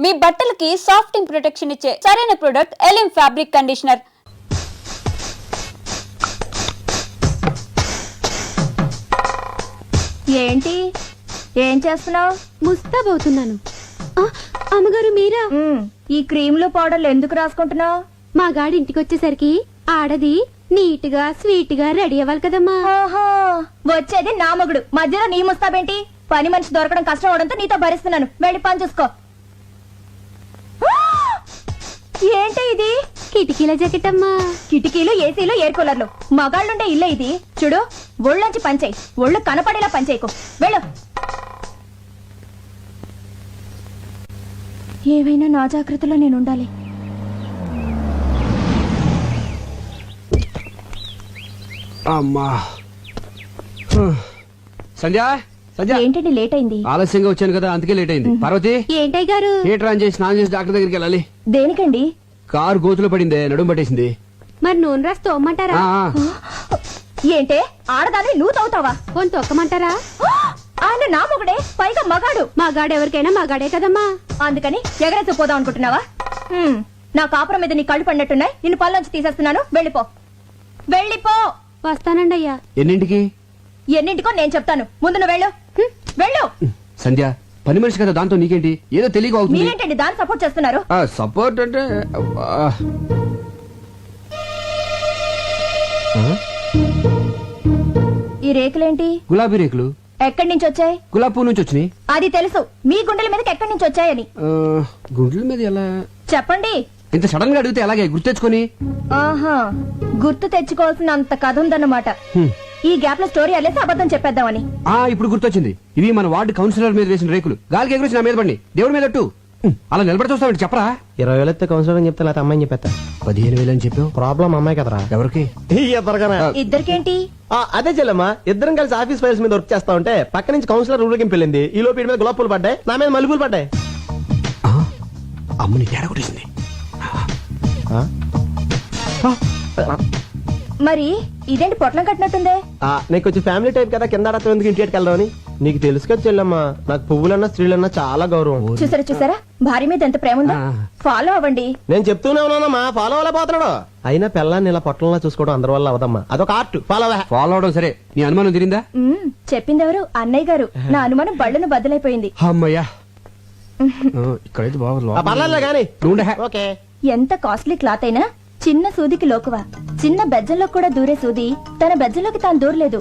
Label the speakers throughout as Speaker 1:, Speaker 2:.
Speaker 1: మీ బట్టలకి సాఫ్టింగ్ ప్రొటెక్షన్ ఇచ్చే సరైన ప్రొడక్ట్ ఎలిమ్ ఫ్యాబ్రిక్ కండిషనర్.
Speaker 2: ఏంటి ఏం చేస్తున్నావు?
Speaker 3: ముస్తాబవుతున్నాను. అమ్మగారు మీరా?
Speaker 2: ఈ క్రీమ్లు పౌడర్లు ఎందుకు రాసుకుంటున్నావు?
Speaker 3: మా గాడి ఇంటికి వచ్చేసరికి ఆడది నీట్ గా స్వీట్ గా రెడీ అవ్వాలి కదమ్మా.
Speaker 2: వచ్చేది నా మగుడు, మధ్యలో నీ ముస్తాబేంటి? పని మనిషి దొరకడం కష్టం అవడంతో నీతో భరిస్తున్నాను. వెళ్ళి పని చూసుకో. ఏంటి ఇది?
Speaker 3: కిటికీల జాకెట్ అమ్మా.
Speaker 2: కిటికీలు, ఏసీలు, ఎయిర్ కూలర్లు. మగాళ్ళుండే ఇల్లే ఇది. చూడు, ఒళ్ళొంచి పనిచేయి, ఒళ్ళు కనపడేలా పనిచేయకు. వెళ్ళు. ఏవైనా నా జాగ్రత్తలో నేను ఉండాలి.
Speaker 4: అమ్మా సంధ్య సంధ్య
Speaker 2: ఏంటండి లేట్ అయింది?
Speaker 4: ఆలస్యంగా వచ్చాను కదా అందుకే లేట్ అయింది. పార్వతి
Speaker 3: ఏంటయ్య గారు?
Speaker 4: థియేటర్ ఆన్ చేసి స్నానం చేసి డాక్టర్ దగ్గరికి వెళ్ళాలి.
Speaker 2: దేనికండి?
Speaker 4: కారు గోతులో పడిందే, నడుము పట్టేసింది.
Speaker 3: మరి నూనె రాసి తోమ్మంటారా?
Speaker 2: ఏంటే ఆడదాన్ని నువ్వు తవ్వుతావా?
Speaker 3: పోని తొక్కమంటారా?
Speaker 2: ఆయన నా మొగుడే, పైగా మగాడు.
Speaker 3: మా గాడు ఎవరికైనా మా గాడే కదమ్మా.
Speaker 2: అందుకని ఎగరేసి పోదాం అనుకుంటున్నావా? నా కాపురం మీద నీ కళ్ళు పడినట్టున్నాయి. నిన్ను పళ్ళొంచి తీసేస్తున్నాను. వెళ్ళిపో, వెళ్ళిపో.
Speaker 3: వస్తానండి అయ్యా.
Speaker 4: ఎన్నింటికి?
Speaker 2: ఎన్నింటికో నేను చెప్తాను. ముందు నువ్వు వెళ్ళు. వెళ్ళు.
Speaker 4: సంధ్య పని మనిషి కదా, దాంతో నీకేంటి? ఏదో తెలియక అవుతుంది.
Speaker 2: మీరేంటండి దాన్ని సపోర్ట్ చేస్తున్నారు?
Speaker 4: సపోర్ట్ అంటే
Speaker 2: ఈ రేకులేంటి?
Speaker 4: గులాబీ రేకులు.
Speaker 2: ఎక్కడి నుంచి వచ్చాయి?
Speaker 4: గులాబీ పువ్వు నుంచి వచ్చినాయి.
Speaker 2: అది తెలుసు. మీ గుండెల మీదకి ఎక్కడి నుంచి వచ్చాయని
Speaker 4: గుండెల మీద ఎలా?
Speaker 2: చెప్పండి.
Speaker 4: ఇంత సడన్ గా అడిగితే అలాగే గుర్తెచ్చుకొని.
Speaker 2: ఆహా, గుర్తు తెచ్చుకోవాల్సిన అంత కథ ఉందన్నమాట. ఈ గ్యాప్ లో స్టోరీ అల్లేసి అబద్ధం చెప్పేద్దామని.
Speaker 4: ఇప్పుడు గుర్తొచ్చింది. ఇవి మన వార్డు కౌన్సిలర్ మీద వేసిన రేకులు. గాలికి ఎగురేసి నా మీద పడి దేవుడి మీద అలా నిలబడి చూస్తావు. చెప్పరా?
Speaker 5: 20,000 ఎత్తే కౌన్సిలర్ అని చెప్తే లేకపోతే అమ్మాయిని చెప్పేస్తా.
Speaker 4: 15,000 అని చెప్పావు.
Speaker 5: ప్రాబ్లం అమ్మాయి కదరా.
Speaker 4: ఎవరికి?
Speaker 2: ఇద్దరికేంటి?
Speaker 5: అదే చెల్లమ్మా, ఇద్దరం కలిసి ఆఫీస్ ఫైల్స్ మీద వర్క్ చేస్తా ఉంటే పక్క నుంచి కౌన్సిలర్ ఊరికి వెళ్ళింది. ఈ లోపు మీద గులాబ్ పూలు పడ్డాయి, నా మీద మల్లెపూలు పడ్డాయి.
Speaker 4: అమ్మని తేడా కొట్టేసింది.
Speaker 2: మరి ఇదేంటి పొట్లం కట్టినట్టుందే?
Speaker 5: నీకు వచ్చి ఫ్యామిలీ టైప్ కదా, కింద ఆడతాం ఎందుకు ఇంటికి వెళ్దామని. నీకు తెలుసు కదా చెల్లమ్మా, నాకు పువ్వులన్నా స్త్రీలన్నా చాలా గౌరవం.
Speaker 2: చూసారా భార్య మీద ఎంత ప్రేమ ఉందో. ఫాలో అవ్వండి.
Speaker 5: నేను చెప్తూనే ఉన్నానమ్మా, ఫాలో అవ్వలేకపోతున్నాడు. అయినా పిల్లాన్ని ఇలా పొట్టంలా చూసుకోవడం అందరి వల్ల అవదమ్మా. అదొక ఆర్ట్.
Speaker 4: ఫాలో అవడం సరే, నీ అనుమానం తిరిందా?
Speaker 2: చెప్పిందెవరు? అన్నయ్య గారు. నా అనుమానం బళ్ళను బద్దలైపోయింది.
Speaker 4: అమ్మయ్యా, ఇక్కడైతే
Speaker 5: పర్లేదు గానీ.
Speaker 4: ఓకే.
Speaker 2: ఎంత కాస్ట్లీ క్లాత్ అయినా చిన్న సూదికి లోకువా. చిన్న బెజ్జంలో కూడా దూరే సూది తన బెజ్జంలోకి తాను దూరలేదు.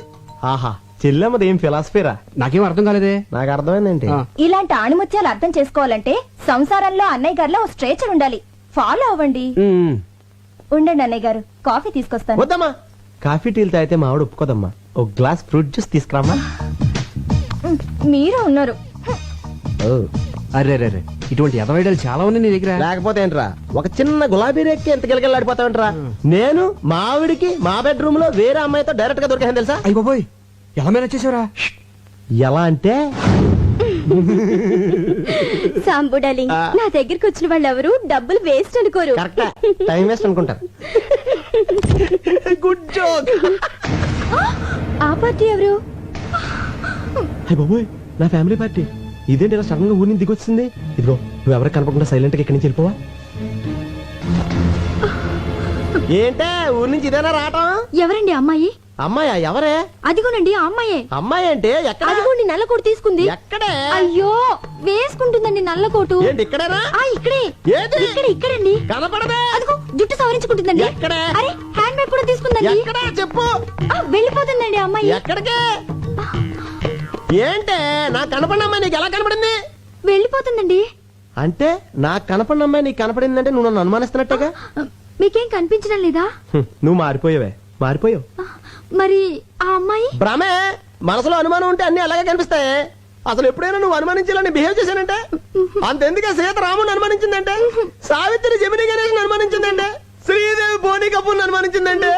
Speaker 5: ఆహా, చెల్లెమ్మది ఏం ఫిలాసఫీరా?
Speaker 4: నాకేం అర్థం కాలేదే.
Speaker 5: నాకు అర్థమైందేంటి?
Speaker 2: ఇలాంటి ఆణిముత్యాలు అర్థం చేసుకోవాలంటే సంసారంలో అన్నయ్య గారిలో ఓ స్ట్రేచర్ ఉండాలి. ఫాలో అవ్వండి. ఉండండి అన్నయ్య గారు, కాఫీ తీసుకొస్తాను.
Speaker 5: వద్దమ్మా, కాఫీ టీలు తాగితే మా ఆవిడ ఒప్పుకోదమ్మా. ఒక గ్లాస్ ఫ్రూట్ జ్యూస్ తీసుకురామ్మా.
Speaker 2: మీరు ఉన్నారు.
Speaker 4: అరే ఇటువంటి ఎదవైడలు చాలా ఉన్నాయి నీ దగ్గర.
Speaker 5: లేకపోతే ఏంట్రా, ఒక చిన్న గులాబీ రేక్కి ఎంత గిలగిలాడిపోతావంటరా. నేను మా ఆవిడికి మా బెడ్రూమ్ లో వేరే అమ్మాయితో డైరెక్ట్ గా దొరికాను తెలుసా?
Speaker 4: అయ్య బాబోయ్, ఎలా మీద వచ్చేసావురా?
Speaker 5: ఎలా అంటే
Speaker 3: సాంబుడాలి, నా దగ్గరికి వచ్చిన వాళ్ళు ఎవరు డబ్బులు వేస్ట్ అనుకోరు.
Speaker 5: కరెక్ట్, టైం వేస్ట్ అనుకుంటారు. Good joke.
Speaker 2: ఆ పార్టీ ఎవరు?
Speaker 5: అయ్య బాబోయ్, నా ఫ్యామిలీ పార్టీ. ఇదేంటి ఇలా సడన్ గా ఊరి నుంచి దిగొచ్చింది? ఇదిగో, నువ్వు ఎవరికి కనపడకుండా సైలెంట్ గా ఇక్కడి నుంచి వెళ్ళిపోవా. ఏంటే ఊరి నుంచి ఇదేనా రావటం?
Speaker 3: ఎవరండి అమ్మాయి?
Speaker 5: అమ్మాయా? ఎవరే?
Speaker 3: అదిగోనండి ఆ అమ్మాయే.
Speaker 5: అమ్మాయి అంటే ఎక్కడ?
Speaker 3: అదిగోండి నల్ల కోటు తీసుకుంది.
Speaker 5: ఎక్కడే?
Speaker 3: అయ్యో, వేసుకుంటుందండి నల్ల కోటు.
Speaker 5: ఏంటి ఇక్కడేనా?
Speaker 3: ఇక్కడే.
Speaker 5: ఏది?
Speaker 3: ఇక్కడండి.
Speaker 5: కనపడదే.
Speaker 3: అదిగో జుట్టు సవరించుకుంటుందండి.
Speaker 5: ఎక్కడే?
Speaker 3: అరే, హ్యాండ్ బ్యాగ్ కూడా తీసుకుందండి.
Speaker 5: ఎక్కడా చెప్పు.
Speaker 3: వెళ్ళిపోతుందండి అమ్మాయి.
Speaker 5: ఎక్కడికే? ఏంటే నాకు కనపడిన అమ్మాయి నీకు ఎలా కనపడింది?
Speaker 3: వెళ్ళిపోతుందండి.
Speaker 5: అంటే నాకు కనపడిన అమ్మాయి నీకు కనపడిందంటే నువ్వు నన్ను అనుమానిస్తున్నట్టుగా.
Speaker 3: మీకేం కనిపించడం లేదా?
Speaker 5: నువ్వు మారిపోయావే, మారిపోయావు.
Speaker 3: మరి ఆ అమ్మాయి?
Speaker 5: భ్రమే. మనసులో అనుమానం ఉంటే అన్ని అలాగే కనిపిస్తాయి. అసలు ఎప్పుడైనా నువ్వు అనుమానించాలని బిహేవ్ చేశానంటే? అంతెందుకే సీత రాముని అనుమానించిందంటే, సావిత్రి జమిని గణేష్ అనుమానించిందంటే, శ్రీదేవి బోని కపూర్ అనుమానించిందంటే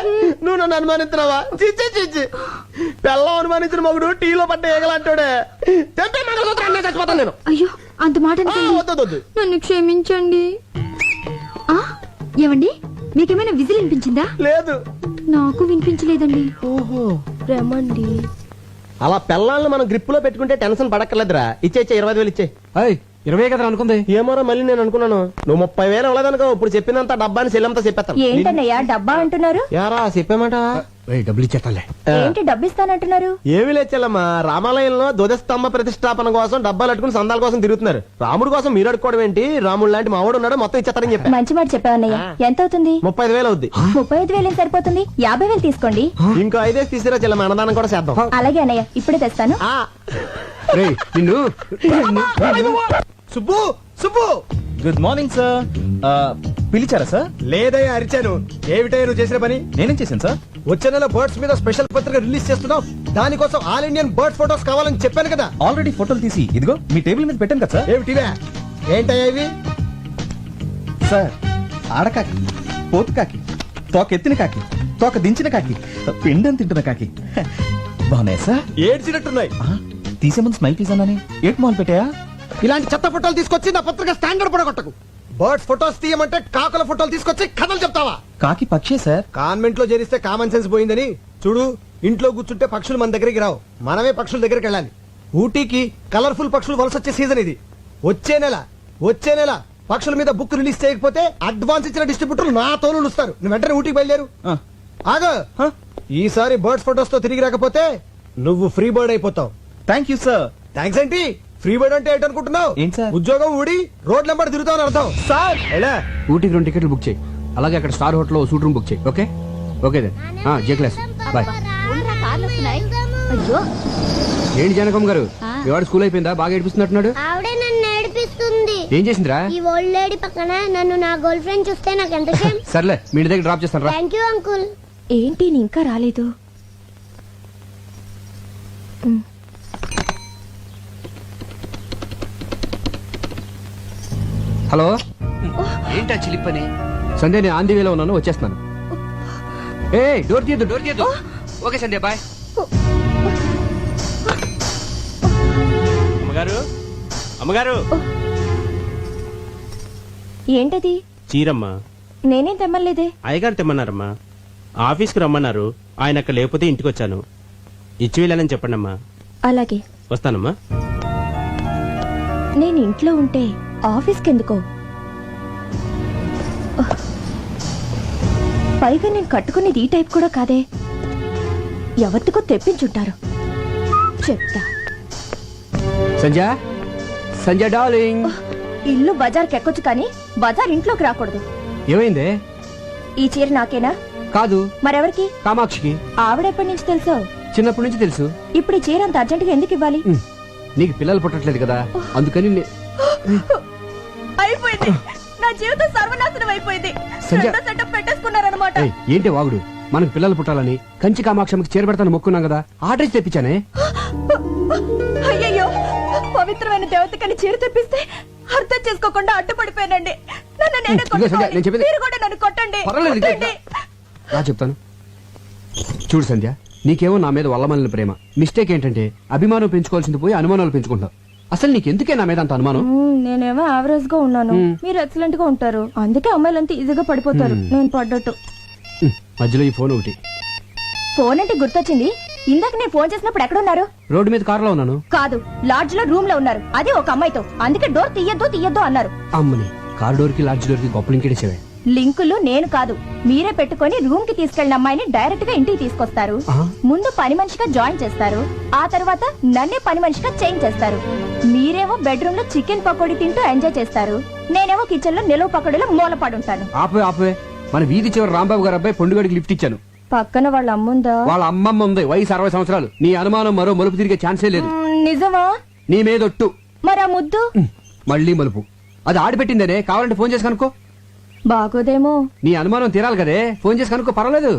Speaker 5: నువ్వు నన్ను అనుమానిస్తున్నావా? చిచ్చి చిచ్చి, పెళ్ళం అనుమానించిన మగుడు టీలో పడ్డ ఏగలంటాడే. చెప్పే మంగళసూత్రాన్ని చచ్చిపోతాను నేను.
Speaker 3: అయ్యో, అంత మాట
Speaker 5: వద్దు.
Speaker 3: నన్ను క్షమించండి. ఏమండి, మీకేమైనా విజిల్ వినిపించిందా?
Speaker 5: లేదు,
Speaker 3: నాకు వినిపించలేదండి.
Speaker 5: ఓహో,
Speaker 3: రమండి.
Speaker 5: అలా పెళ్ళాలను మనం గ్రిప్ లో పెట్టుకుంటే టెన్షన్ పడక్కర్లేదురా. ఇచ్చే 20,000 ఇచ్చే.
Speaker 4: 20 కదా అనుకుంది.
Speaker 5: ఏమోరా మళ్ళీ నేను అనుకున్నాను నువ్వు 30,000 ఇవ్వలేదనుకో ఇప్పుడు చెప్పినంత డబ్బాని చెల్లంతా చెప్పేస్తాను.
Speaker 2: ఏంటన్నయ్యా డబ్బా అంటున్నారు?
Speaker 5: యారా చెప్పామాట
Speaker 4: డబ్బులు ఇచ్చేస్తాలే.
Speaker 2: ఏంటి డబ్బు ఇస్తానంటున్నారు?
Speaker 5: ఏమి లేచెల్లమ్మా, రామాలయంలో ధ్వజస్తంభ ప్రతిష్టాపన కోసం డబ్బాలు అట్టుకుని సందాల కోసం తిరుగుతున్నారు. రాముడు కోసం మీరు అడుకోవడం ఏంటి? రాముడు లాంటి మావాడు ఉన్నాడు, మొత్తం ఇచ్చేస్తారని చెప్పా.
Speaker 2: మంచి మాట చెప్పావన్నయ్య. ఎంత అవుతుంది?
Speaker 5: 35,000 అవుద్ది.
Speaker 2: 35,000 సరిపోతుంది, 50,000 తీసుకోండి.
Speaker 5: ఇంకో 5 తీసిరా చెల్లమ్మ, అన్నదానం కూడా చేద్దాం.
Speaker 2: అలాగే అన్నయ్య, ఇప్పుడే తెస్తాను.
Speaker 5: ఆ.
Speaker 4: రేయ్, నిన్ను
Speaker 5: Subbu Subbu
Speaker 6: good morning sir. పిలిచారా సార్?
Speaker 5: లేదయ్యా అరిచాను. ఏమిటయ్యా నువ్వు చేసిన పని?
Speaker 6: నేనేం చేశాను సార్?
Speaker 5: వచ్చే నెల బర్డ్స్ మీద స్పెషల్ పత్రిక రిలీజ్ చేస్తున్నావు. దానికోసం ఆల్ ఇండియన్ బర్డ్ ఫోటోస్ కావాలని చెప్పాను కదా.
Speaker 6: ఆల్రెడీ ఫోటోలు తీసి ఇదిగో మీ టేబుల్ మీద పెట్టాను కదా సార్.
Speaker 5: ఏమిటివే? ఏంటయ్యా ఇవి?
Speaker 6: సార్, ఆడకాకి, పోతు కాకి, తోక ఎత్తిన కాకి, తోక దించిన కాకి, పిండం తింటున్న కాకి బాగున్నాయా సార్?
Speaker 5: ఏడ్చినట్టున్నాయి.
Speaker 6: తీసే ముందు స్మైల్ ప్లీజ్ అన్నానే. ఏట్ మాల్ పెట్టాయా?
Speaker 5: ఇలాంటి చెత్త ఫోటోలు తీసుకొచ్చి నా పత్రిక స్టాండర్డ్ పడగొట్టకు. బర్డ్స్ ఫోటోస్ తీయమంటే కాకుల ఫోటోలు తీసుకొచ్చి కథలు చెప్తావా?
Speaker 6: కాకి పక్షే సార్.
Speaker 5: కాన్వెంట్ లో చేరిస్తే కామన్ సెన్స్ పోయిందని చూడు. ఇంట్లో కూర్చుంటే పక్షులు మన దగ్గరికి రావు, మనమే పక్షుల దగ్గరికి వెళ్ళాలి. ఊటీకి కలర్ఫుల్ పక్షులు వలస వచ్చే సీజన్ ఇది. వచ్చే నెల పక్షుల మీద బుక్ రిలీజ్ చేయకపోతే అడ్వాన్స్ ఇచ్చిన డిస్ట్రిబ్యూటర్లు నా తోలు ఇస్తారు. నువ్వు వెంటనే ఊటీకి బయలుదేరు. ఆగో, ఈసారి బర్డ్స్ ఫోటోస్ తో తిరిగి రాకపోతే నువ్వు ఫ్రీ బర్డ్ అయిపోతావు.
Speaker 6: Thank you sir.
Speaker 5: థ్యాంక్స్ ఏంటి? ఫ్రీ బర్డ్ అంటే ఏంటనుకుంటున్నావు?
Speaker 6: ఏంటి సార్?
Speaker 5: ఉద్యోగం ఊడి రోడ్ల వెంబడి తిరుగుతావు అర్థం.
Speaker 6: సార్
Speaker 5: ఎలా?
Speaker 4: ఊటీకి 2 టికెట్లు బుక్ చేయి. అలాగే అక్కడ స్టార్ హోటల్ లో సూట్ రూమ్ బుక్ చేయి. Okay okay then. జే క్లాస్ బాయ్.
Speaker 2: అయ్యో,
Speaker 4: ఏంటి జానకమ్మ గారు, మీ వాడు స్కూల్ అయిపోయిందా? బాగా ఏడిపిస్తున్నట్టున్నాడు.
Speaker 7: ఆవిడే నన్ను ఏడిపిస్తుంది.
Speaker 4: ఏం చేసిందిరా?
Speaker 7: ఈ ఓల్డ్ లేడీ పక్కన నన్ను నా గర్ల్ ఫ్రెండ్ చూస్తే నాకు ఎంత షేమ్.
Speaker 4: సర్లే, మీ ఇంటి దగ్గర డ్రాప్ చేస్తాను రా.
Speaker 7: Thank you uncle.
Speaker 2: ఏంటి నీ ఇంకా రాలేదు?
Speaker 4: హలో, ఏంటా చిలిపని? సంధ్య, నేను ఆంధీ వేలో ఉన్నాను, వచ్చేస్తున్నాను. ఏ డోర్ తీయద్దు. ఓకే సంధ్య, బాయ్.
Speaker 8: అమ్మగారు
Speaker 2: ఏంటది?
Speaker 8: చీరమ్మా.
Speaker 2: నేనేం తెమ్మలేదే.
Speaker 8: అయ్యగారు తెమ్మన్నారమ్మా. ఆఫీస్కి రమ్మన్నారు, ఆయన అక్కడ లేకపోతే ఇంటికి వచ్చాను. ఇచ్చి వెళ్ళానని చెప్పండమ్మా.
Speaker 2: అలాగే
Speaker 8: వస్తానమ్మా.
Speaker 2: నేను ఇంట్లో ఉంటే ఆఫీస్కి ఎందుకో? పైగా నేను కట్టుకునేది ఈ టైప్ కూడా కాదే. ఎవరికో తెప్పించుంటారు, చెప్తా.
Speaker 4: సంధ్య డార్లింగ్.
Speaker 2: ఇల్లు బజార్కి ఎక్కొచ్చు కానీ బజార్ ఇంట్లోకి రాకూడదు.
Speaker 4: ఏమైందే?
Speaker 2: ఈ చీర నాకేనా?
Speaker 4: కాదు,
Speaker 2: మరెవరికి?
Speaker 4: కామాక్షికి.
Speaker 2: ఆవిడెప్పటి నుంచి తెలుసో?
Speaker 4: చిన్నప్పటి నుంచి తెలుసు.
Speaker 2: ఇప్పుడు ఈ చీర అంత అర్జెంటుగా ఎందుకు ఇవ్వాలి?
Speaker 4: నీకు పిల్లలు పుట్టట్లేదు కదా, అందుకని
Speaker 2: అయిపోయింది, నా జీవితం సర్వనాశనం అయిపోయింది.
Speaker 4: సంధ్య.
Speaker 2: సెటప్ పెట్టేసుకున్నారనమాట.
Speaker 4: ఏయ్, ఏంటి వాగుడు? మనకు పిల్లలు పుట్టాలని కంచి కామాక్షమికి చీర పెడతాను మొక్కున్నాం కదా, ఆర్డర్ తెప్పించానే.
Speaker 2: అయ్యయ్యో, పవిత్రమైన దేవతకని చీర తెప్పిస్తే అర్థం చేసుకోకుండా అడ్డుపడిపోయానండి. నన్ను నేనే
Speaker 4: ఇదిగో సంధ్య,
Speaker 2: కొట్టుకోవాలి.
Speaker 4: నేను చెప్పేది-
Speaker 2: మీరు కూడా నన్ను కొట్టండి.
Speaker 4: పర్వాలేదు, ఇదిగో.
Speaker 2: కొట్టండి.
Speaker 4: రా చెప్తాను. చూడు సంధ్య, నీకేమో నా మీద వల్లమల్లిన ప్రేమ. మిస్టేక్ ఏంటంటే అభిమానం పెంచుకోవాల్సింది పోయి అనుమానాలు పెంచుకుంటావు. అసలు నీకెందుకే నా మీద అంత అనుమానం?
Speaker 2: నేనేమో యావరేజ్ గా ఉన్నాను, మీరు ఎక్సలెంట్ గా ఉంటారు. అందుకే అమ్మాయిలంతా ఈజీగా పడిపోతారు, నేను పడ్డట్టు.
Speaker 4: మధ్యలో ఈ ఫోన్ ఒకటి.
Speaker 2: ఫోన్ అంటే గుర్తొచ్చింది. ఇందాక నేను ఫోన్ చేసినప్పుడు ఎక్కడున్నారు?
Speaker 4: రోడ్డు మీద కారులో ఉన్నాను.
Speaker 2: కాదు, లాడ్జ్ లో రూమ్ లో ఉన్నారు, అది ఒక అమ్మాయితో. అందుకే డోర్ తీయద్దు అన్నారు.
Speaker 4: అమ్మని, కార్ డోర్ కి లాడ్జ్ డోర్ కి గొప్ప లింకేసేవే.
Speaker 2: లింకులు నేను కాదు, మీరే పెట్టుకొని రూమ్ కి తీసుకెళ్లిన అమ్మాయిని డైరెక్ట్ గా ఇంటికి తీసుకొస్తారు. ముందు పని మనిషిగా జాయిన్ చేస్తారు, ఆ తర్వాత నన్నే పని మనిషిగా చేంజ్ చేస్తారు. మీరేమో బెడ్రూమ్ లో చికెన్ పకోడీ తింటూ ఎంజాయ్ చేస్తారు, నేనేమో కిచెన్ లో నిలువ పకోడీలో మూలపడుంటాను.
Speaker 4: ఆపే. మన వీధి చివరి రాంబాబు గారు అబ్బాయి పొండుగడికి లిఫ్ట్ ఇచ్చాను.
Speaker 2: పక్కన వాళ్ళ అమ్ముందా?
Speaker 4: వాళ్ళ అమ్మమ్మ ఉంది, వయసు 60 సంవత్సరాలు. నీ అనుమానం మరో మలుపు తిరిగే ఛాన్సే లేదు.
Speaker 2: నిజమా?
Speaker 4: నీ మీదొట్టు.
Speaker 2: మరి ఆ ముద్దు?
Speaker 4: మళ్ళీ మలుపు. అది ఆడిపెట్టిందనే, కావాలంటే ఫోన్ చేసి కనుక్కో.
Speaker 2: బాగోదేమో.
Speaker 4: నీ అనుమానం తీరాలి కదే, ఫోన్ చేసి కనుక్కో, పర్వాలేదు.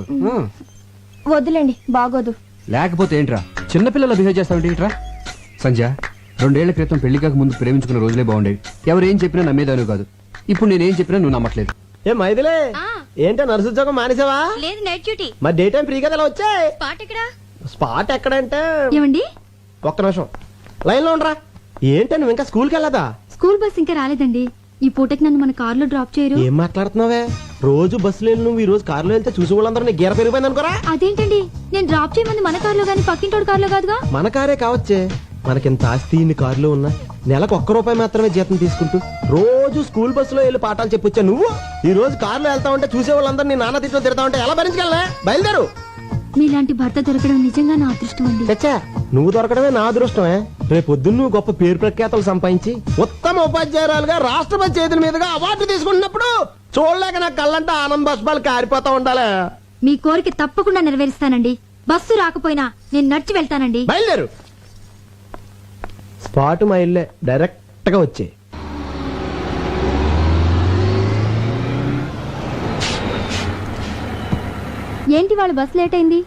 Speaker 2: వద్దులేండి, బాగోదు.
Speaker 4: లేకపోతే ఏంట్రా చిన్నపిల్లలు బిహేవ్ చేస్తావు ఏంట్రా? సంధ్య, 2 ఏళ్ల క్రితం పెళ్లి కాక ముందు ప్రేమించుకున్న రోజులే బాగుండేవి. ఎవరేం చెప్పినా నమ్మేదాను కాదు. ఇప్పుడు నేనేం చెప్పినా నువ్వు నమ్మట్లేదు.
Speaker 5: ఏ మైదిలే, ఏంటో నర్సు ఉద్యోగం మానేసావా?
Speaker 3: లేదు, నైట్ డ్యూటీ.
Speaker 5: మరి డే టైం ఫ్రీ కదా ఇలా వచ్చాయి.
Speaker 3: స్పాట్ ఇక్కడ.
Speaker 5: స్పాట్ ఎక్కడంటే
Speaker 3: ఏమండి,
Speaker 5: ఒక్క నిమిషం లైన్ లో ఉండరా. ఏంటో నువ్వు ఇంకా స్కూల్కి వెళ్ళదా?
Speaker 3: స్కూల్ బస్ ఇంకా రాలేదండి. ఈ పూటకి నన్ను మన కారులో డ్రాప్ చేయరు?
Speaker 5: ఏం మాట్లాడుతున్నావే? రోజు బస్సులో వెళ్ళి నువ్వు ఈ రోజు కారులో వెళ్తే చూసి వాళ్ళందరూ నీ గీర పెరిగిపోయింది అనుకోరా.
Speaker 3: అదేంటండి, నేను డ్రాప్ చేయమంది మన కారులో గానీ పక్కింటోడు కారులో కాదుగా.
Speaker 5: మన కారే కావచ్చే, మనకింత ఆస్తి ఇన్ని కార్లు ఉన్నా నెలకు ₹1 మాత్రమే జీతం తీసుకుంటూ రోజు స్కూల్ బస్సులో వెళ్ళి పాఠాలు చెప్పొచ్చా నువ్వు? ఈ రోజు కార్లో వెళ్తా ఉంటే చూసే వాళ్ళందరూ నీ నాన్న తిట్లో తిడతా ఉంటే ఎలా భరించగలనా? బయలుదేరు.
Speaker 3: మీలాంటి భర్త దొరకడం నిజంగా నా అదృష్టం అండి.
Speaker 5: చచ్చా, నువ్వు దొరకడమే నా అదృష్టమే. రేపొద్దున్న నువ్వు గొప్ప పేరు ప్రఖ్యాతలు సంపాదించి ఉత్తమ ఉపాధ్యాయురాలుగా రాష్ట్రపతి చేతుల మీదుగా అవార్డు తీసుకుంటున్నప్పుడు చూడలేక నా కళ్ళంటే ఆనంద బాష్పాలు కారిపోతా ఉండాలి.
Speaker 3: మీ కోరిక తప్పకుండా నెరవేరుస్తానండి. బస్సు రాకపోయినా నేను నడిచి వెళ్తానండి.
Speaker 5: బయలుదేరు. స్పాట్ మా ఇల్లే, డైరెక్ట్ గా వచ్చే.
Speaker 3: ఏంటి వాళ్ళ బస్సు లేట్ అయింది?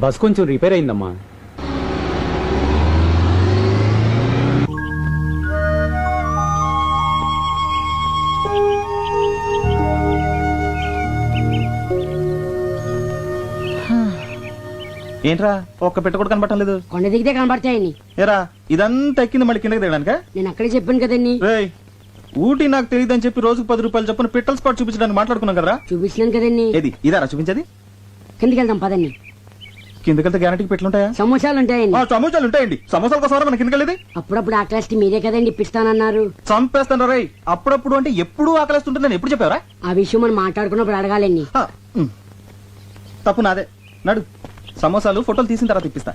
Speaker 9: బస్ కొంచెం రిపేర్ అయిందమ్మా.
Speaker 6: ఏంట్రా ఒక్క పెట్ట కూడా కనబడటం లేదు?
Speaker 10: కొండ దిగితే కనబడతాయని.
Speaker 6: ఏరా ఇదంతా ఎక్కింది మళ్ళీ కిందకి దిగడానికా?
Speaker 10: నేను అక్కడే చెప్పాను కదండి.
Speaker 6: రేయ్, ఊటీ నాకు తెలియదని చెప్పి రోజుకు ₹10 చొప్పున పిట్టల స్పాట్ చూపించడానికి మాట్లాడుకున్నాం కదరా?
Speaker 10: చూపించినాను కదండి.
Speaker 6: ఏది ఇదారా చూపించేది?
Speaker 10: కిందకి వెళ్దాం పదండి.
Speaker 6: కిందకెళ్తే గ్యారంటీకి పెట్లుంటాయా?
Speaker 10: సమోసాలు ఉంటాయండి.
Speaker 6: సమోసాలు ఉంటాయండి. సమోసాల కోసం మన కిందకెళ్ళేది?
Speaker 10: అప్పుడప్పుడు ఆ క్లాస్ మీరే కదండి ఇప్పిస్తానన్నారు.
Speaker 6: చంపేస్తాను రేయ్. అప్పుడప్పుడు అంటే ఎప్పుడు ఆకలిస్తుంటుంది నేను ఎప్పుడు చెప్పావరా?
Speaker 10: ఆ విషయం మనం మాట్లాడుకున్నప్పుడు అడగాలండి.
Speaker 6: తప్పు నాదే. నడు, సమోసాలు ఫోటోలు తీసిన తర్వాత ఇప్పిస్తా.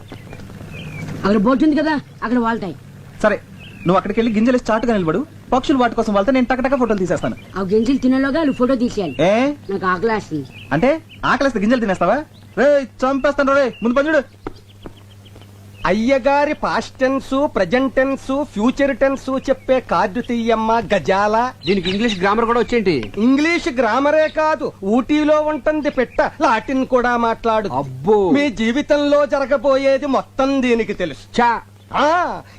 Speaker 10: అక్కడ బోట్ ఉంది కదా, అక్కడ వాళ్తాయి.
Speaker 6: సరే, నువ్వు అక్కడికి వెళ్ళి గింజలు చాటుగా నిలబడు. పక్షులు వాటి కోసం వెళ్తే నేను టకటక ఫోటోలు తీసేస్తాను.
Speaker 10: ఆ గింజలు తినేలోగా వాళ్ళు ఫోటో తీసేయాలి.
Speaker 6: ఏ
Speaker 10: నాకు ఆకలి వేస్తుంది.
Speaker 6: అంటే ఆకలిస్తే గింజలు తినేస్తావా? రే చంపేస్తాను రే. ముందు పని చూడు.
Speaker 5: అయ్యగారి past tense, present tense, future tense చెప్పే కార్డు తీయమ్మ గజాల.
Speaker 4: దీనికి ఇంగ్లీష్ గ్రామర్ కూడా వచ్చేంటి?
Speaker 5: ఇంగ్లీష్ గ్రామరే కాదు, ఊటీలో ఉంటుంది పెట్ట లాటిన్ కూడా మాట్లాడు.
Speaker 4: అబ్బో,
Speaker 5: మీ జీవితంలో జరగబోయేది మొత్తం దీనికి తెలుసు.
Speaker 4: చా.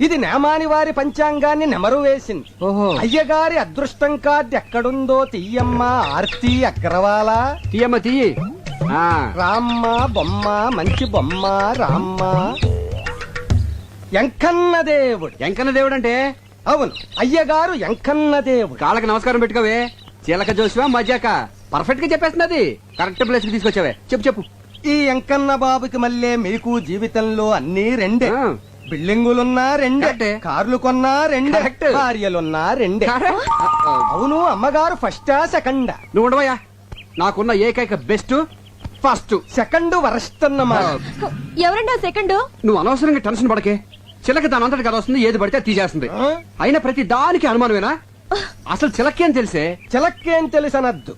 Speaker 5: ఇది నేమాని వారి పంచాంగాన్ని నెమరు వేసింది.
Speaker 4: ఓహో.
Speaker 5: అయ్యగారి అదృష్టం కార్డు ఎక్కడుందో తీయమ్మ. ఆర్తి అగ్రవాల.
Speaker 4: తీయమ్మ తీయి.
Speaker 5: రామ్మ బొమ్మ, మంచి బొమ్మ రామ్మ. ఎంకన్న దేవుడు.
Speaker 4: ఎంకన్న దేవుడు అంటే?
Speaker 5: అవును, అయ్యగారు ఎంకన్న దేవుడు.
Speaker 4: కాళ్ళకి నమస్కారం పెట్టుకోవే. చీలక జోసివా మజాక? పర్ఫెక్ట్ గా చెప్పేస్తున్నది. కరెక్ట్ ప్లేస్ కి తీసుకొచ్చావే. చెప్పు చెప్పు.
Speaker 5: ఈ ఎంకన్న బాబుకి మళ్ళీ మీకు జీవితంలో అన్ని రెండే. బిల్డింగులున్నా రెండే,
Speaker 4: కరెక్టే.
Speaker 5: కార్లు కొన్నా రెండే,
Speaker 4: కరెక్ట్.
Speaker 5: భార్యలున్నా రెండే. అవును, అమ్మగారు ఫస్టా సెకండా?
Speaker 4: నువ్వు ఉండవయ్యా. నాకున్న ఏకైక బెస్ట్ ఫస్ట్.
Speaker 5: సెకండ్ వరస్ట్ అన్నమాట.
Speaker 2: ఎవరండి సెకండ్?
Speaker 4: నువ్వు అనవసరంగా టెన్షన్ పడకే. చిలక దాని అంతటి కదా వస్తుంది, ఏది పడితే అది తీసేస్తుంది.
Speaker 5: ఆ?
Speaker 4: అయినా ప్రతి దానికి అనుమానమేనా? అసలు చిలకేం తెలిసే?
Speaker 5: చిలక్కేం తెలుసనద్దు.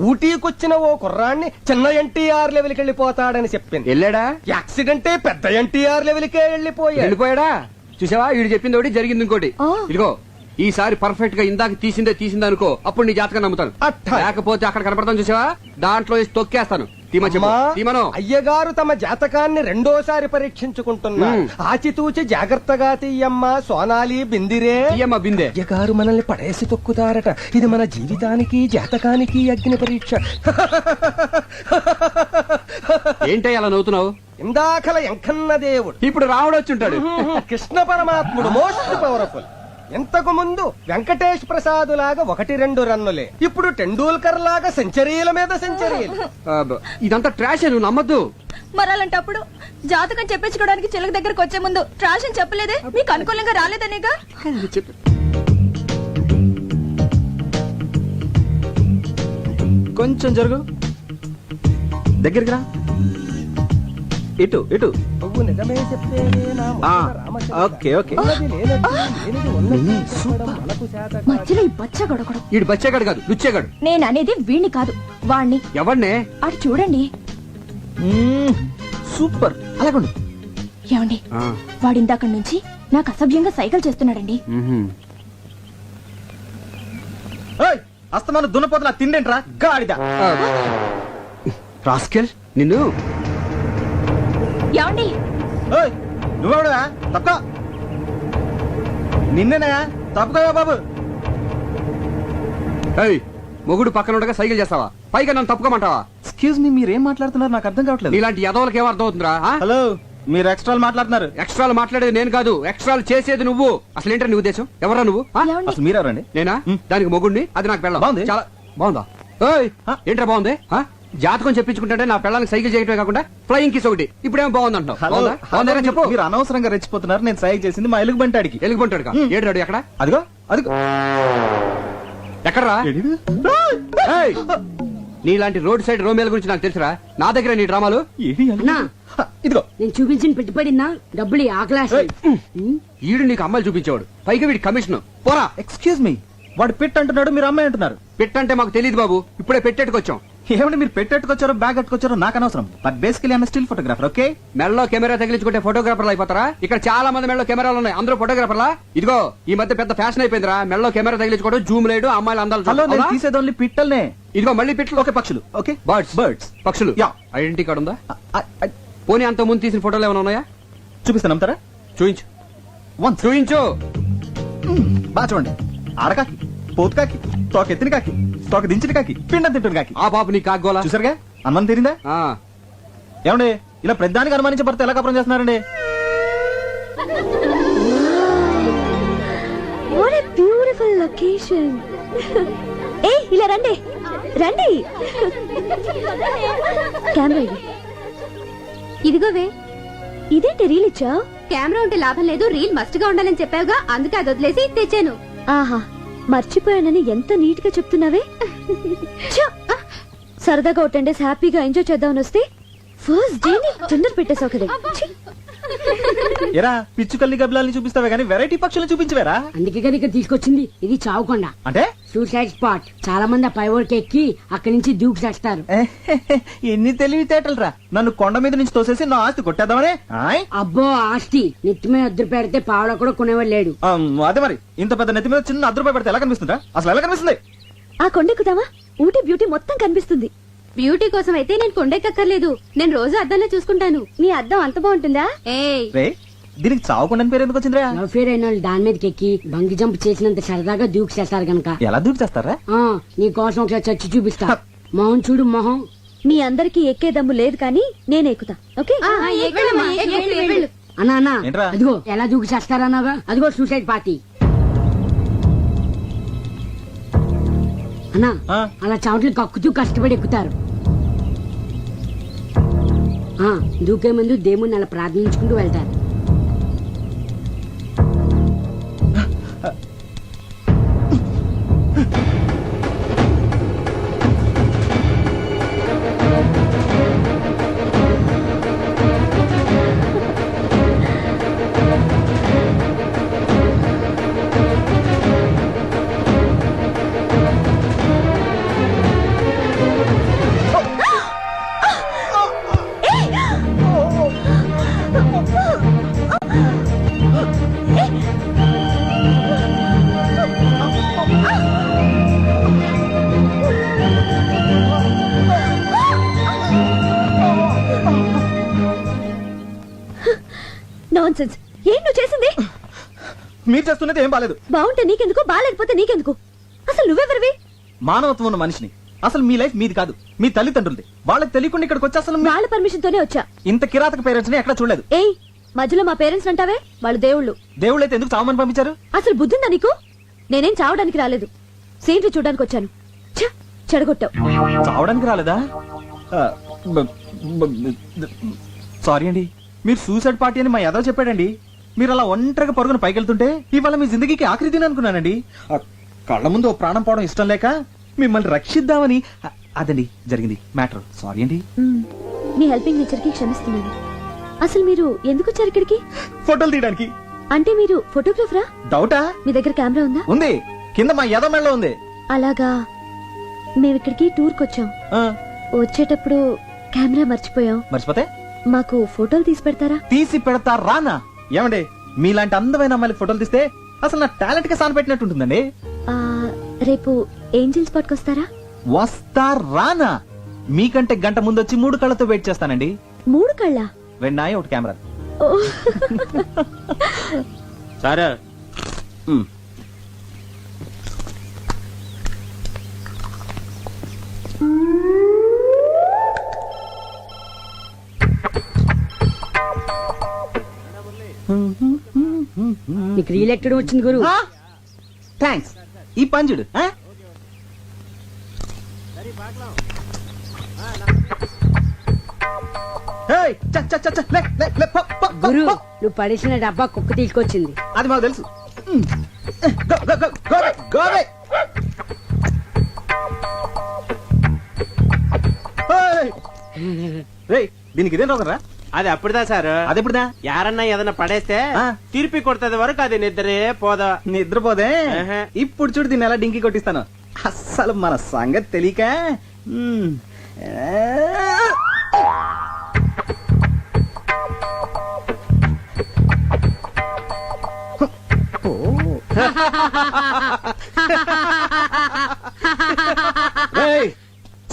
Speaker 5: ఊటీకొచ్చిన ఓ కుర్రాన్ని చిన్న ఎన్టీఆర్ లెవెల్కి వెళ్ళిపోతాడని చెప్పింది.
Speaker 4: వెళ్ళాడా?
Speaker 5: యాక్సిడెంటే పెద్ద ఎన్టీఆర్ లెవెల్కే వెళ్ళిపోయాడు.
Speaker 4: వెళ్ళిపోయాడా? చూసావా, వీడు చెప్పింది ఒకటి, జరిగింది ఇంకోటి. ఇదిగో, ఈసారి పర్ఫెక్ట్ గా ఇందాక తీసిందే అనుకో, అప్పుడు నీ జాతకం నమ్ముతాను.
Speaker 5: అట్టా.
Speaker 4: లేకపోతే అక్కడ కనపడతాను చూసావా, దాంట్లో వేసి తొక్కేస్తాను. తీమా చెప్పు.
Speaker 5: అమ్మా,
Speaker 4: తీమను.
Speaker 5: అయ్యగారు తమ జాతకాన్ని రెండోసారి పరీక్షించుకుంటున్నారు. ఆచితూచి జాగ్రత్తగా తీయమ్మా సోనాలి బిందిరే.
Speaker 4: తీయమ్మ బిందె.
Speaker 5: అయ్యగారు మనల్ని పడేసి తొక్కుతారట. ఇది మన జీవితానికి జాతకానికి అగ్ని పరీక్ష.
Speaker 4: ఏంటో అలా నవ్వుతున్నావు?
Speaker 5: ఇందాకల ఎంకన్న దేవుడు,
Speaker 4: ఇప్పుడు రాముడు వచ్చి ఉంటాడు.
Speaker 5: కృష్ణ పరమాత్ముడు మోస్ట్ పవర్ఫుల్. ఇంతకు ముందు వెంకటేష్ ప్రసాద్ లాగా 1-2 రన్నులే. ఇప్పుడు టెండూల్కర్ లాగా సెంచరీల మీద సెంచరీలు.
Speaker 4: ఇదంతా ట్రాష్, నువ్వు నమ్మద్దు.
Speaker 2: మరి అలాంటప్పుడు జాతకం చెప్పించుకోవడానికి చిలక దగ్గరకు వచ్చే ముందు ట్రాష్ అని చెప్పలేదే? మీకు అనుకూలంగా రాలేదనేగా?
Speaker 4: చెప్పు.
Speaker 6: కొంచెం జరుగు, దగ్గరికి రా. ఇటు ఇటు.
Speaker 5: నువ్వు నిజమే చెప్తేనే నా మొదల రామచంద్ర.
Speaker 6: Okay okay.
Speaker 5: ఉన్నది లేనట్టు, లేనిది ఉన్నట్టు చెప్పడం మనకు చేత కాదు.
Speaker 2: మధ్యలో ఈ బచ్చ గొడగొడ.
Speaker 4: ఈడు బచ్చేగాడు కాదు, లుచ్చేగాడు.
Speaker 2: నేను అనేది వీణ్ణి కాదు, వాణ్ణి.
Speaker 4: ఎవరినే?
Speaker 2: అటు చూడండి.
Speaker 6: సూపర్. అలాగండు.
Speaker 2: ఏమండి, వాడిందాక నుంచి నాకు అసభ్యంగా సైకిల్ చేస్తున్నాడండి.
Speaker 6: అస్తమాను దున్నపోతున్నా తిండేంట్రా గాడిద.
Speaker 4: రాస్కెల్ నిన్ను.
Speaker 2: ఏమండి,
Speaker 6: నువ్వెవడువా? తప్ప నిన్నేనా? తప్పుకోవా బాబు.
Speaker 4: ఏయ్, మొగుడు పక్కన ఉండగా సైకిల్ చేస్తావా? పైగా నన్ను తప్పుకోమంటావా?
Speaker 6: ఎక్స్క్యూజ్ మీ, మీరేం మాట్లాడుతున్నారు నాకు అర్థం కావట్లేదు.
Speaker 4: ఇలాంటి యదవులకి ఏం అర్థం అవుతుందిరా?
Speaker 6: హలో, మీరు ఎక్స్ట్రాలు మాట్లాడుతున్నారు.
Speaker 4: ఎక్స్ట్రాలు మాట్లాడేది నేను కాదు, ఎక్స్ట్రాలు చేసేది నువ్వు. అసలు ఏంటో నీ ఉద్దేశం? ఎవరా నువ్వు?
Speaker 2: ఏమండి?
Speaker 6: అసలు మీరెవరండి?
Speaker 4: నేనా? దానికి మొగుడిని, అది నాకు పెళ్ళం.
Speaker 6: బాగుంది.
Speaker 4: చాలా బాగుందా? ఏయ్, ఏంట్రా బాగుంది? జాతకం చెప్పించుకుంటే నా పిల్లలకి సైకిల్ చేయటమే కాకుండా ఫ్లయింగ్ కిస్ ఒకటి ఇప్పుడేమో బాగుంది అంటున్నావు.
Speaker 6: హలో,
Speaker 4: బాగుందా? బాగుందా చెప్పు.
Speaker 6: మీరు అనవసరంగా రెచ్చిపోతున్నారు. నేను సైకి చేసింది మా ఎలుగు బంటాడికి.
Speaker 4: ఎలుగుబంటాడు ఏడు ఎక్కడ
Speaker 6: అదిగో అదిగో
Speaker 4: ఎక్కడరా?
Speaker 6: ఏడిది?
Speaker 4: ఏయ్! నీలాంటి రోడ్ సైడ్ రోమేల గురించి నాకు తెలుసురా. నా దగ్గర నీ డ్రామాలు.
Speaker 6: ఏడి ఎలుగు?
Speaker 10: అన్నా
Speaker 6: ఇదిగో
Speaker 10: నేను చూపించిన పెట్టుబడినా డబ్బులు ఆ క్లాస్
Speaker 4: ఈడు నీకు అమ్మాయిలు చూపించేవాడు, పైగా వీడి కమిషన్. పోరా.
Speaker 6: ఎక్స్క్యూజ్ మీ, వాడు పెట్ అంటున్నాడు, మీరు అమ్మాయి అంటున్నారు.
Speaker 4: పెట్టంటే మాకు తెలియదు బాబు, ఇప్పుడే పెట్టేట్టుకొచ్చాం.
Speaker 6: ఏమంటే మీరు పెట్టెట్టుకొచ్చారో బ్యాగ్ కట్టుకొచ్చారో నాకు అనవసరం. But basically I'm still photographer. Okay,
Speaker 4: మెడలో కెమెరా తగిలించుకుంటే ఫోటోగ్రాఫర్లు అయిపోతారా? ఇక్కడ చాలా మంది మెడలో కెమెరాలు ఉన్నాయి, అందరూ ఫోటోగ్రాఫర్లా? ఇదిగో ఈ మధ్య పెద్ద ఫ్యాషన్ అయిపోయిందిరా మెడలో కెమెరా తగిలించుకోవడం, జూమ్ లేడు, అమ్మాయిలు అందాలు
Speaker 6: హలో,
Speaker 4: చూడడం.
Speaker 6: నేను
Speaker 4: అవునా?
Speaker 6: తీసేది ఓన్లీ పిట్టల్నే.
Speaker 4: ఇదిగో మళ్ళీ పిట్లు.
Speaker 6: ఓకే, పక్షులు. Okay,
Speaker 4: birds
Speaker 6: birds.
Speaker 4: పక్షులు.
Speaker 6: యా.
Speaker 4: ఐడెంటిటీ కార్డు ఉందా? పోనీ అంత ముందు తీసిన ఫోటోలు ఏమైనా ఉన్నాయా?
Speaker 6: చూపిస్తాను, నమ్ముతారా?
Speaker 4: చూయించు
Speaker 6: వన్స్.
Speaker 4: చూయించు.
Speaker 6: బాగా చూడండి. ఆడకాకి, పోతుకాకి, తోక ఎత్తిన కాకి, తోక దించిన కాకి, పిండం తింటున్న కాకి.
Speaker 4: ఆ పాప నీ కాగోలా.
Speaker 6: చూసారుగా, అనుమానం తీరిందా?
Speaker 4: ఆ,
Speaker 6: ఏమండి ఇలా ప్రతిదానికి అనుమానించే భర్త ఎలా కపరం చేస్తున్నారండి?
Speaker 2: What a beautiful location. ఏ ఇలా రండి రండి. కెమెరా ఇది. ఇదిగోవే. ఇదేంటి రీల్ ఇచ్చావు? కెమెరా ఉంటే లాభం లేదు, రీల్ మస్ట్ గా ఉండాలని చెప్పావుగా, అందుకే అది వదిలేసి తెచ్చాను. ఆహా, మర్చిపోయానని ఎంత నీట్ గా చెప్తున్నావే. ఛ! సరదాగా ఒక 10 days హ్యాపీగా ఎంజాయ్ చేద్దామని వస్తే ఫస్ట్ డే తొందర పెట్టేసావు కదా. ఛీ!
Speaker 6: ఎరా పిచ్చుకల్ని గబ్బిలాల్ని చూపిస్తావే గానీ వెరైటీ పక్షులు చూపించవేరా?
Speaker 10: అందుకే కదా ఇక్కడ తీసుకొచ్చింది. ఇది చావుకొండ,
Speaker 6: అంటే
Speaker 10: సూసైడ్ స్పాట్. చాలా మంది ఆ పై వరకు ఎక్కి అక్కడి నుంచి దూకి చేస్తారు.
Speaker 6: ఎన్ని తెలివితేటలు రా. నన్ను కొండ మీద నుంచి తోసేసి నా ఆస్తి కొట్టేద్దామనే. ఆయ్?
Speaker 10: అబ్బో ఆస్తి నెత్తి మీద అద్దరు పెడితే పావడ కూడా కొనేవాడు లేడు.
Speaker 6: అదే మరి, ఇంత పెద్ద నెత్తి మీద చిన్న ₹1 పెడితే ఎలా కనిపిస్తుందా? అసలు ఎలా కనిపిస్తుంది?
Speaker 2: ఆ కొండెక్కుదామా? ఊటీ బ్యూటీ మొత్తం కనిపిస్తుంది. బ్యూటీ కోసం అయితే నేను కొండెక్కర్లేదు, నేను రోజు అద్దంలో చూసుకుంటాను. నీ అద్దం అంత బాగుంటుందా? ఏయ్,
Speaker 6: రే, దీనికి చావకుండా పేరు ఎందుకు వచ్చిందిరా?
Speaker 10: లవ్ ఫేర్ అయిన వాళ్ళు దాని మీదకి ఎక్కి బంగి జంప్ చేసినంత సరదాగా దూకి చేస్తారు గనక.
Speaker 6: ఎలా దూకి చేస్తారా?
Speaker 10: నీ కోసం ఒకసారి చచ్చి చూపిస్తా. మొహం చూడు మొహం.
Speaker 2: మీ అందరికి ఎక్కే దమ్ము లేదు కానీ నేను ఎక్కుతా. ఓకే,
Speaker 10: అన్నా అన్నా
Speaker 6: ఏంట్రా?
Speaker 10: అదిగో ఎలా దూకి చేస్తారన్నాగా, అదిగో సూసైడ్ పార్టీ. అన్నా
Speaker 6: ఆ.
Speaker 10: అలా చావట్లు కక్కుతూ కష్టపడి ఎక్కుతారు. దూకే ముందు దేవుణ్ణి అలా ప్రార్థించుకుంటూ వెళ్తారు.
Speaker 2: నాన్సెన్స్. ఏం నువ్వు చేసింది?
Speaker 6: మీరు చేస్తున్నది ఏం బాలేదు.
Speaker 2: బాగుంటే నీకెందుకు, బాగాలేకపోతే నీకెందుకు? అసలు నువ్వెవరివి?
Speaker 6: మానవత్వం ఉన్న మనిషిని. అసలు మీ లైఫ్ మీది కాదు, మీ తల్లిదండ్రులది. వాళ్ళకి తెలియకుండా ఇక్కడికి వచ్చి అసలు
Speaker 2: వాళ్ళ పర్మిషన్ తోనే వచ్చా.
Speaker 6: ఇంత కిరాతక పేరెంట్స్ ని ఎక్కడ చూడలేదు.
Speaker 2: ఏయ్, మధ్యలో మా పేరెంట్స్ అంటావే, వాళ్ళు దేవుళ్ళు.
Speaker 6: దేవుళ్ళైతే ఎందుకు చావమని పంపించారు?
Speaker 2: అసలు బుద్ధుందా నీకు? నేనేం చావడానికి రాలేదు, సీనరీ చూడడానికి వచ్చాను. ఛ, చెడగొట్టావు.
Speaker 6: చావడానికి రాలేదా? సారీ అండి, మీరు సూసైడ్ పార్టీ అని మా యాదవ్ చెప్పాడండి. మీరు అలా ఒంటరిగా పరుగున పైకెళ్తుంటే ఇవాళ మీ జిందగీకి ఆఖరి దిన అనుకున్నానండి. కళ్ళ ముందు ఓ ప్రాణం పోవడం ఇష్టం లేక మిమ్మల్ని రక్షిద్దామని. అదండి జరిగింది మ్యాటర్. సారీ అండి.
Speaker 2: మీ హెల్పింగ్ నేచర్ కి క్షమిస్తున్నాను. అసలు మీరు ఎందుకు వచ్చారు ఇక్కడికి?
Speaker 6: ఫోటోలు తీయడానికి.
Speaker 2: అంటే మీరు ఫోటోగ్రాఫరా?
Speaker 6: డౌటా?
Speaker 2: మీ దగ్గర కెమెరా ఉందా?
Speaker 6: ఉంది, కింద మా యాదవ్ మెడలో ఉంది.
Speaker 2: అలాగా. మేము ఇక్కడికి టూర్కి వచ్చాం.
Speaker 6: ఆ,
Speaker 2: వచ్చేటప్పుడు కెమెరా మర్చిపోయాం.
Speaker 6: మర్చిపోతే
Speaker 2: మాకు ఫోటోలు తీసి పెడతారా?
Speaker 6: తీసి పెడతా రానా? ఏమండి మీలాంటి అందమైన అమ్మాయిలకి ఫోటోలు తీస్తే అసలు నా టాలెంట్ కి సాన పెట్టినట్టు ఉంటుందండి.
Speaker 2: రేపు ఏంజిల్ స్పాట్ కి వస్తారా?
Speaker 6: వస్తా రానా? మీకంటే గంట ముందు వచ్చి 3 కళ్ళతో వెయిట్ చేస్తానండి.
Speaker 2: 3 కళ్ళ?
Speaker 6: 2 నాయి, 1 కెమెరా.
Speaker 8: సారా
Speaker 10: నీకు రీల్ ఎక్కడ వచ్చింది గురు?
Speaker 6: థ్యాంక్స్. ఈ పంజుడు ఏయ్, చ, చ, చ, చ, లే, లే, లే, పో, పో, పో,
Speaker 10: గురు
Speaker 6: పో.
Speaker 10: నువ్వు పడేసిన డబ్బా కుక్క తీసుకొచ్చింది.
Speaker 6: అది మాకు తెలుసు. Go, go, go, go away, go away. ఏయ్. రేయ్, దీనికి ఇదేం రోగం రా?
Speaker 8: అది అప్పుడుదా సార్.
Speaker 6: అదెప్పుడుదా?
Speaker 8: యారన్నా ఏదన్నా పడేస్తే
Speaker 6: ఆ.
Speaker 8: తిరిపి కొడుతుంది వరకు అది నిద్రే పోదా.
Speaker 6: నిద్రపోదే.
Speaker 8: ఆహా.
Speaker 6: ఇప్పుడు చూడు దీన్ని ఎలా డింకి కొట్టిస్తాను. అస్సలు మన సంగతి తెలియక. మ్మ్.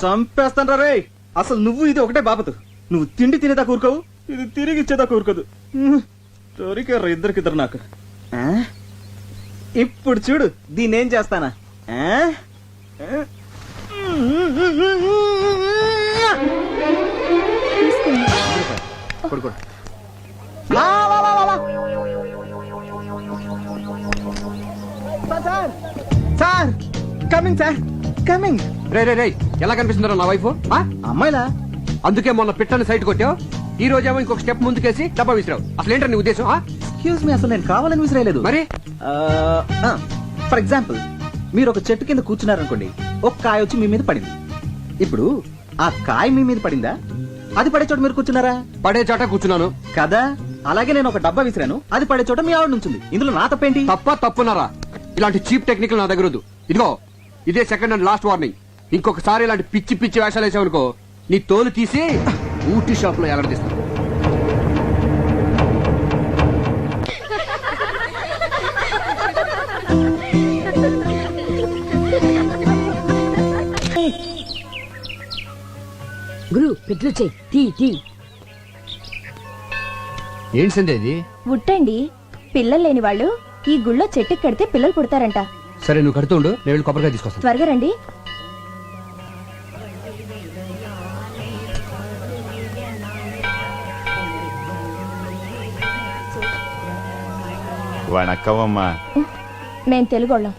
Speaker 6: చంపేస్తాను రే. అసలు నువ్వు ఇది ఒకటే బాబతు. నువ్వు తిండి తినేదా కూరుకోవు, ఇది తిరిగి ఇచ్చేదా కూరుకోదు. దొరికారు ఇద్దరికిద్దరు నాకు. ఆ? ఇప్పుడు చూడు దీన్ని ఏం చేస్తానా. ఆ? కొడుకోడు. లా, లా, లా, లా, లా. Sir, sir coming sir coming.
Speaker 4: రే రే రే ఎలా కనిపిస్తుందో నా వైఫ్?
Speaker 6: అమ్మాయిలా?
Speaker 4: అందుకే మొన్న పిట్టని సైట్ కొట్టావు, ఈ రోజేమో ఇంకొక స్టెప్ ముందుకేసి డబ్బా విసిరావు. అసలు ఏంటో నీ ఉద్దేశం?
Speaker 6: ఎక్స్క్యూజ్ మీ, అసలు నేను కావాలని విసిరేయలేదు.
Speaker 4: మరి
Speaker 6: ఫర్ ఎగ్జాంపుల్ మీరు ఒక చెట్టు కింద కూర్చున్నారనుకోండి, ఒక కాయ వచ్చి మీ మీద పడింది. ఇప్పుడు ఆ కాయ మీ మీద పడిందా, అది పడే చోట మీరు కూర్చున్నారా?
Speaker 4: పడే చోట కూర్చున్నాను
Speaker 6: కదా. అలాగే నేను ఒక డబ్బా విసిరాను, అది పడే చోట మీ ఆవిడ నుంచింది. ఇందులో నా తప్పేంటి?
Speaker 4: తప్పున్నారా? ఇలాంటి చీప్ టెక్నిక్ నా దగ్గర వద్దు. ఇదిగో ఇదే సెకండ్ అండ్ లాస్ట్ వార్నింగ్. ఇంకొకసారి ఇలాంటి పిచ్చి పిచ్చి వేషాలు వేసావనుకో, నీ తోలు తీసి ఊటీ షాప్ లో ఎలాడదీస్తాను.
Speaker 10: గురు పెట్లు చెయ్యి, తీ తీ.
Speaker 4: ఏంటి సంధ్య ఇది?
Speaker 2: ఉట్టండి. పిల్లలు లేని వాళ్ళు ఈ గుళ్ళో చెట్టుకి కడితే పిల్లలు పుడతారంట.
Speaker 4: సరే నువ్వు కడుతూ ఉండు, నేను వెళ్ళి కొబ్బరికాయ తీసుకొస్తాను.
Speaker 2: త్వరగా రండి.
Speaker 11: వణక్కమమ్మా.
Speaker 2: మేం తెలుగోళ్ళం.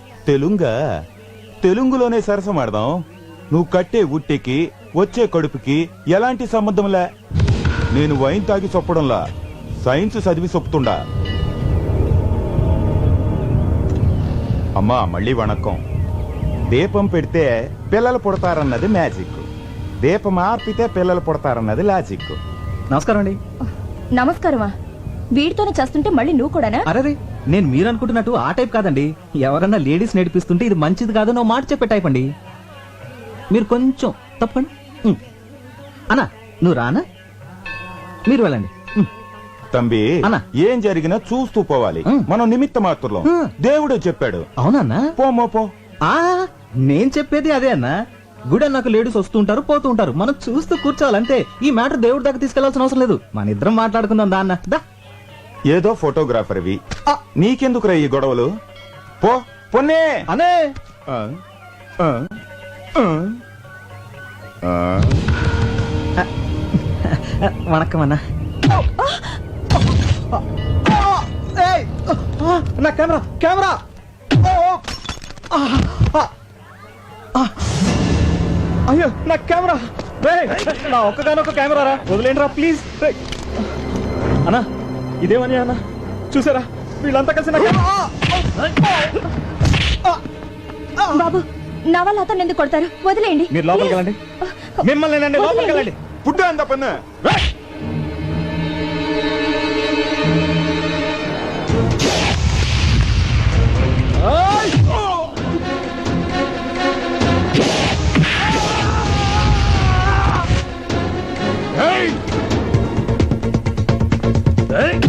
Speaker 11: తెలుగులోనే సరసమాడదాం. నువ్వు కట్టే ఉట్టికి వచ్చే కడుపుకి ఎలాంటి సంబంధంలే. నేను వైన్ తాగి చొప్పడంలా, సైన్స్ చదివి చొప్పుతుండా. అమ్మా మళ్ళీ వణక్కం. దీపం పెడితే పిల్లలు పుడతారన్నది మ్యాజిక్, దీపం ఆర్పితే పిల్లలు పుడతారన్నది లాజిక్.
Speaker 6: నమస్కారం అండి.
Speaker 2: నమస్కారమా? వీడితోనే చేస్తుంటే మళ్ళీ నువ్వు కూడానా?
Speaker 6: అరే, నేను మీరు అనుకుంటున్నట్టు ఆ టైప్ కాదండి. ఎవరన్నా లేడీస్ నడిపిస్తుంటే ఇది మంచిది కాదు నువ్వు మాట చెప్పే టైప్ అండి. మీరు కొంచెం తప్పండి. అన్నా నువ్వు రానా? మీరు వెళ్ళండి.
Speaker 11: తంబి
Speaker 6: అన్న.
Speaker 11: ఏం జరిగినా చూస్తూ పోవాలి. మనం నిమిత్త మాత్రం. దేవుడే చెప్పాడు.
Speaker 6: అవునన్నా?
Speaker 11: పోమో పో.
Speaker 6: నేను చెప్పేది అదే అన్నా. గుడి అన్నాక లేడీస్ వస్తూ ఉంటారు పోతూ ఉంటారు, మనం చూస్తూ కూర్చోవాలంటే. ఈ మ్యాటర్ దేవుడి దాకా తీసుకెళ్లాల్సిన అవసరం లేదు, మన ఇద్దరం మాట్లాడుకుందాం దా అన్న. దా.
Speaker 11: ఏదో ఫోటోగ్రాఫర్వి, నీకెందుకురా ఈ గొడవలు? పో పొన్నే
Speaker 6: అనే.
Speaker 11: ఆ, ఆ, ఆ, ఆ.
Speaker 6: వణక్కం అన్నా. నా కెమెరా కెమెరా. అయ్యో నా కెమెరా. నా ఒక్కగానొక్క కెమెరా రా, వదిలేండి రా ప్లీజ్. అన్నా ఇదేమని అన్న చూసారా, వీళ్ళంతా కలిసి నా
Speaker 2: బాబు, నా వల్ల అతను ఎందుకు కొడతారు? వదిలేయండి.
Speaker 6: మీరు లోపలికి వెళ్ళండి. మిమ్మల్ని లోపలికి వెళ్ళండి.
Speaker 11: ఫుడ్ అంత పన్ను.
Speaker 6: Hey!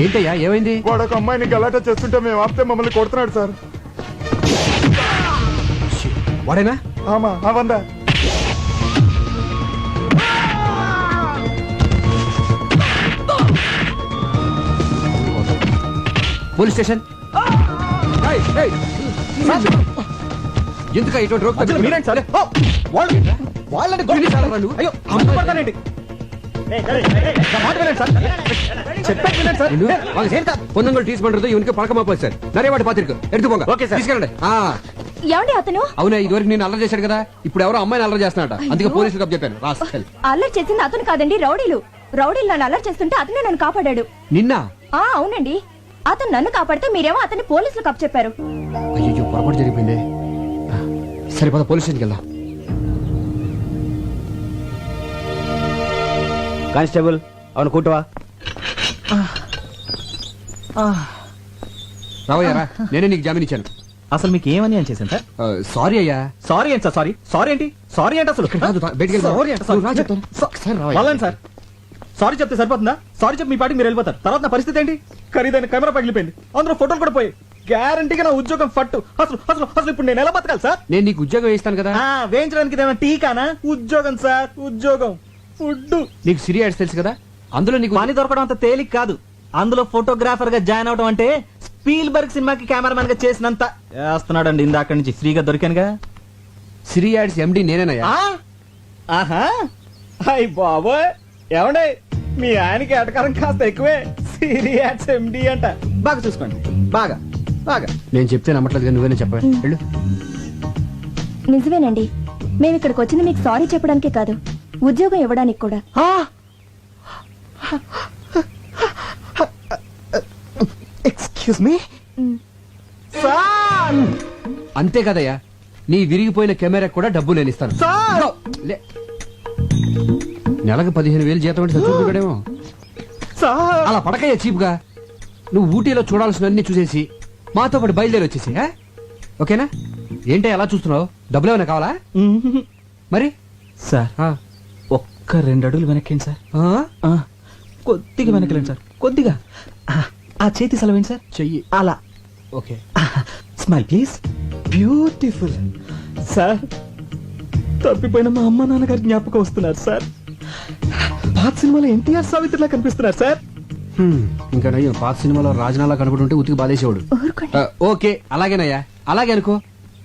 Speaker 4: ఏంటయ్యా ఏమైంది?
Speaker 11: వాడు ఒక అమ్మాయిని గలాటా చేస్తుంటే మేము ఆపితే మమ్మల్ని కొడుతున్నాడు సార్.
Speaker 4: వాడేనా?
Speaker 11: ఆమా అవందా.
Speaker 4: Police station. ఎందుకు ఇటువంటి రోగ్
Speaker 6: అసలు మీరేంటి సార్? ఓ, వాళ్ళని
Speaker 4: నువ్వు?
Speaker 6: అయ్యో అమ్మ పడతానండి. నా మాట వినండి సార్. చెప్పేది వినండి సార్.
Speaker 4: పొందంగల్ టీస్ పண்றது ఇవనికి పழக்கமா போச்சு సార్. நிறைய వాటి పాత్రిక ఎడుతు పోంగ.
Speaker 6: Okay sir.
Speaker 4: తీసుకెళ్ళండి.
Speaker 2: ఏమండి అతను?
Speaker 4: అవునా, ఇదివరకు నేను అల్లరి చేశాడు కదా, ఇప్పుడు ఎవరో అమ్మాయిని అల్లరి చేస్తున్నాడ. అందుకే పోలీసులకు అప్ చెప్పాను. రాస్కెల్.
Speaker 2: అల్లరి చేసింది అతను కాదండి, రౌడీలు. రౌడీలు నన్ను అల్లరి చేస్తుంటే అతనే నన్ను కాపాడాడు.
Speaker 4: నిన్న?
Speaker 2: అవునండి. అతను నన్ను కాపాడితే మీరేమో అతన్ని పోలీసులకు అప్ చెప్పారు.
Speaker 4: అయ్యో పొరపాటు జరిగిపోయింది. సరే పద పోలీస్ స్టేషన్కి వెళ్దాం.
Speaker 9: కానిస్టేబుల్ అవును కూటవా.
Speaker 4: రావయ్యారా, నేనే నీకు జామీన్ ఇచ్చాను.
Speaker 6: అసలు మీకు ఏమని అని చేశాను సార్?
Speaker 4: సారీ అయ్యా.
Speaker 6: సారీ ఏంటి సార్? సారీ సారీ ఏంటి? సారీ ఏంటి అసలు?
Speaker 4: బయటికి
Speaker 6: సారీ ఏంటి? వాళ్ళని సార్ సారీ చెప్తే సరిపోతుందా? సారీ చెప్పి మీ పాటికి మీరు వెళ్ళిపోతారు. తర్వాత నా పరిస్థితి ఏంటి? ఖరీదైన కెమెరా పగిలిపోయింది, అందులో ఫోటోలు కూడా పోయి, గ్యారంటీగా నా ఉద్యోగం ఫట్టు. అసలు అసలు అసలు ఇప్పుడు నేను ఎలా బతకాలి సార్?
Speaker 4: నేను నీకు ఉద్యోగం వేయిస్తాను కదా.
Speaker 6: వేయించడానికి ఇదేమైనా టీకానా? ఉద్యోగం సార్, ఉద్యోగం. ఫుడ్.
Speaker 4: నీకు సిరి యాడ్స్ తెలుసు కదా, అందులో నీకు
Speaker 6: పని దొరకడం అంత తేలిక కాదు. అందులో ఫోటోగ్రాఫర్ గా జాయిన్ అవడం అంటే స్పీల్బర్గ్ సినిమాకి కెమెరామెన్ గా చేసినంత చేస్తున్నాడండి. ఇందాక నుంచి ఫ్రీగా దొరికానుగా.
Speaker 4: సిరి యాడ్స్ ఎండి నేనేనయ్యా.
Speaker 6: ఆహా, అయ్ బాబోయ్, ఏమండే మీ ఆయనకి ఎటకారం కాస్త ఎక్కువే. సీరియస్ ఎండి అంట. బాగా చూసుకోండి, బాగా బాగా.
Speaker 4: నేను చెప్తే నమ్మట్లేదు, నువ్వేనే చెప్పా. వెళ్ళు.
Speaker 2: నిజమేనండి, మేము ఇక్కడికి వచ్చింది మీకు సారీ చెప్పడానికే కాదు, ఉద్యోగం ఇవ్వడానికి కూడా.
Speaker 6: Excuse me sir.
Speaker 4: అంతే కదయ్యా, నీ విరిగిపోయిన కెమెరా కూడా డబ్బు నేను ఇస్తాను.
Speaker 6: సార్
Speaker 4: నెలకు 15,000 జీతం అంటే చచ్చుకుంటాడేమో.
Speaker 6: సార్
Speaker 4: అలా పడకయ్యా చీప్ గా. నువ్వు ఊటీలో చూడాల్సినవన్నీ చూసేసి మాతో పాటు బయలుదేరి వచ్చేసి, ఓకేనా? ఏంటి అలా చూస్తున్నావు? డబ్బులు ఏమైనా కావాలా? మరి
Speaker 6: సార్ ఒక్క 2 అడుగులు వెనక్కేండి సార్. కొద్దిగా వెనకలేండి సార్, కొద్దిగా. ఆ చేతి సెలవేండి సార్.
Speaker 4: చెయ్యి
Speaker 6: అలా.
Speaker 4: Okay.
Speaker 6: Smile please. Beautiful. Sir తప్పిపోయిన మా అమ్మ నాన్నగారి జ్ఞాపకం వస్తున్నారు సార్. పాత సినిమాలో ఎన్టీఆర్ సావిత్రిలా కనిపిస్తున్నారు సార్.
Speaker 4: ఇంకా నయ్యో, పాత సినిమాలో రాజనాలా కనబడుంటే ఉతికి బాధేసేవాడు. ఓకే, అలాగేనయ్యా, అలాగే అనుకో.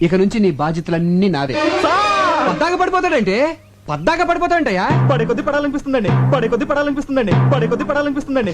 Speaker 4: ఇక నుంచి నీ బాధ్యతలన్నీ నాదే. పద్దాక పడిపోతాడంటే పద్దాక పడిపోతాడంటయ్యా.
Speaker 6: పడే కొద్ది పడాలనిపిస్తుందండి, పడే కొద్ది పడాలనిపిస్తుందండి, పడే కొద్ది పడాలనిపిస్తుందండి.